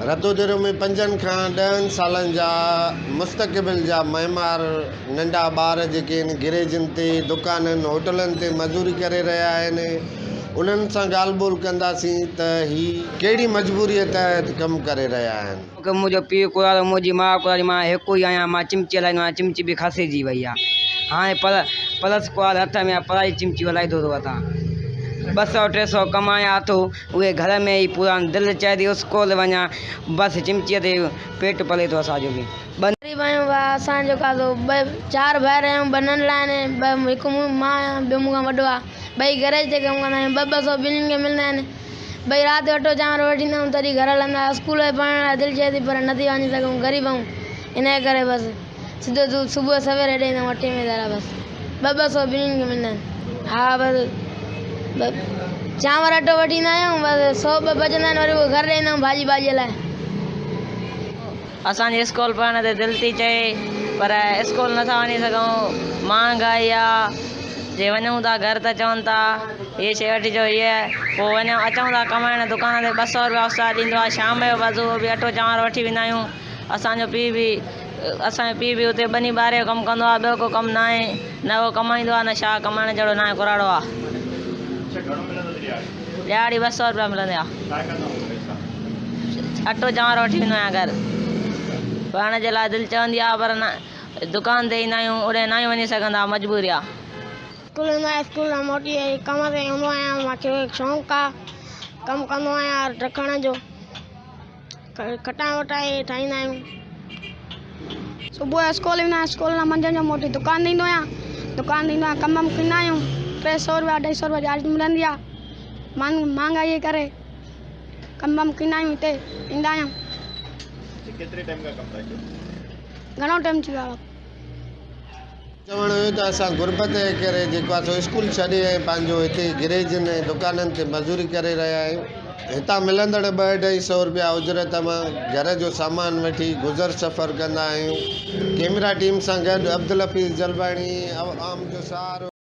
रतोदेरो में 5 खां 10 सालनि जा मुस्तक़बिल जा मइमार नंढा ॿार जेके आहिनि गिरेजनि ते दुकाननि होटलनि ते मज़दूरी करे रहिया आहिनि उन्हनि सां ॻाल्हि ॿोल कंदासीं त ही कहिड़ी मजबूरीअ तहत कमु करे रहिया आहिनि। मुंहिंजो पीउ कुरारो मुंहिंजी माउ कुरारी मां हिकु ई आहियां। मां चिमची हलाईंदो आहियां, चिमची बि खसिजी वई आहे हाणे प्लस कुआर हथ में आहे, पराई चिमची हलाईंदो थो वठां। 200-300 कमाया थो उहे घर में ई पूरा दिलि चए थी स्कूल वञा, बसि चिमचीअ ते पेट पले थो असांजो बि। ग़रीब आहियूं असांजो कादो 4 भाइर आहियूं, 2 नंढड़ा आहिनि, हिकु मां आहियां, ॿियो मूंखां वॾो आहे। 2 गैरेज ते कमु कंदा आहियूं, 200 ॿिन्हिनि खे मिलंदा आहिनि। राति जो अटो चांवर वठी ईंदा आहियूं तॾहिं घर हलंदा। स्कूल में पढ़ण लाइ दिलि चए थी पर नथी वञी सघूं, ग़रीब आहियूं, इन जे करे बसि सिधो सुबुह सवेरे हेॾे ईंदा आहियूं 8 बजे बसि 200 ॿिन्हिनि खे मिलंदा आहिनि। हा बसि चांवर अटो वठी ईंदा आहियूं, बसि 100 बचंदा आहिनि, वरी उहो घर ॾे ईंदा आहियूं भाॼी भाॼीअ लाइ। असांजी स्कूल पढ़ण ते दिलि थी चए पर स्कूल नथा वञी सघूं, महांगाई आहे। जे वञूं था घर त चवनि था हीअ शइ वठी अचो, हीअ पोइ वञूं अचूं था कमाइण दुकान ते 200 रुपया उस्ताद ॾींदो आहे, शाम जो बसि उहो बि अटो चांवर वठी वेंदा आहियूं। असांजो पीउ बि उते ॿनी ॿारे जो कमु कंदो आहे, ॿियो को कमु न आहे, न उहो कमाईंदो आहे न छा कमाइण जहिड़ो न आहे, कुराड़ो आहे। ॾियाढ़ी 200 रुपया मिलंदी आहे। अटो चांवर वठी वेंदो आहियां घर, पढ़ण जे लाइ दिलि चवंदी आहे पर न दुकान ते ईंदा आहियूं, उॾे न वञी सघंदा, मजबूरी आहे। स्कूल वेंदो आहियां, स्कूल मां मोटी कम ते हूंदो आहियां, मूंखे शौक़ु आहे, कमु कंदो आहियां रखण जो, खटाइण वटाए ठाहींदा आहियूं। सुबुह जो स्कूल वेंदा आहियूं, स्कूल मां मंझंदि जो मोटी दुकान ते ईंदो आहियां, दुकान ते ईंदो आहियां, कमु कंदा आहियूं। 300 रुपया 250 रुपया ॾियाढ़ी मिलंदी आहे, महांगाई जे करे कमु कंदा आहियूं, हिते ईंदा आहियूं। केतिरे टाइम खां कमु था कयो? घणो टाइम थी वियो आहे? चवणु हुयो त असां गुरबत जे करे जेको आहे सो स्कूल छॾे पंहिंजो हिते गिरेजनि ऐं दुकाननि ते मज़दूरी करे रहिया आहियूं। हितां मिलंदड़ 200-250 रुपया उजरत मां घर जो सामान वठी गुज़र सफ़र कंदा आहियूं। कैमरा टीम सां गॾु अब्दुल हफीज़ जलवाणी, आवाम जो सहारो।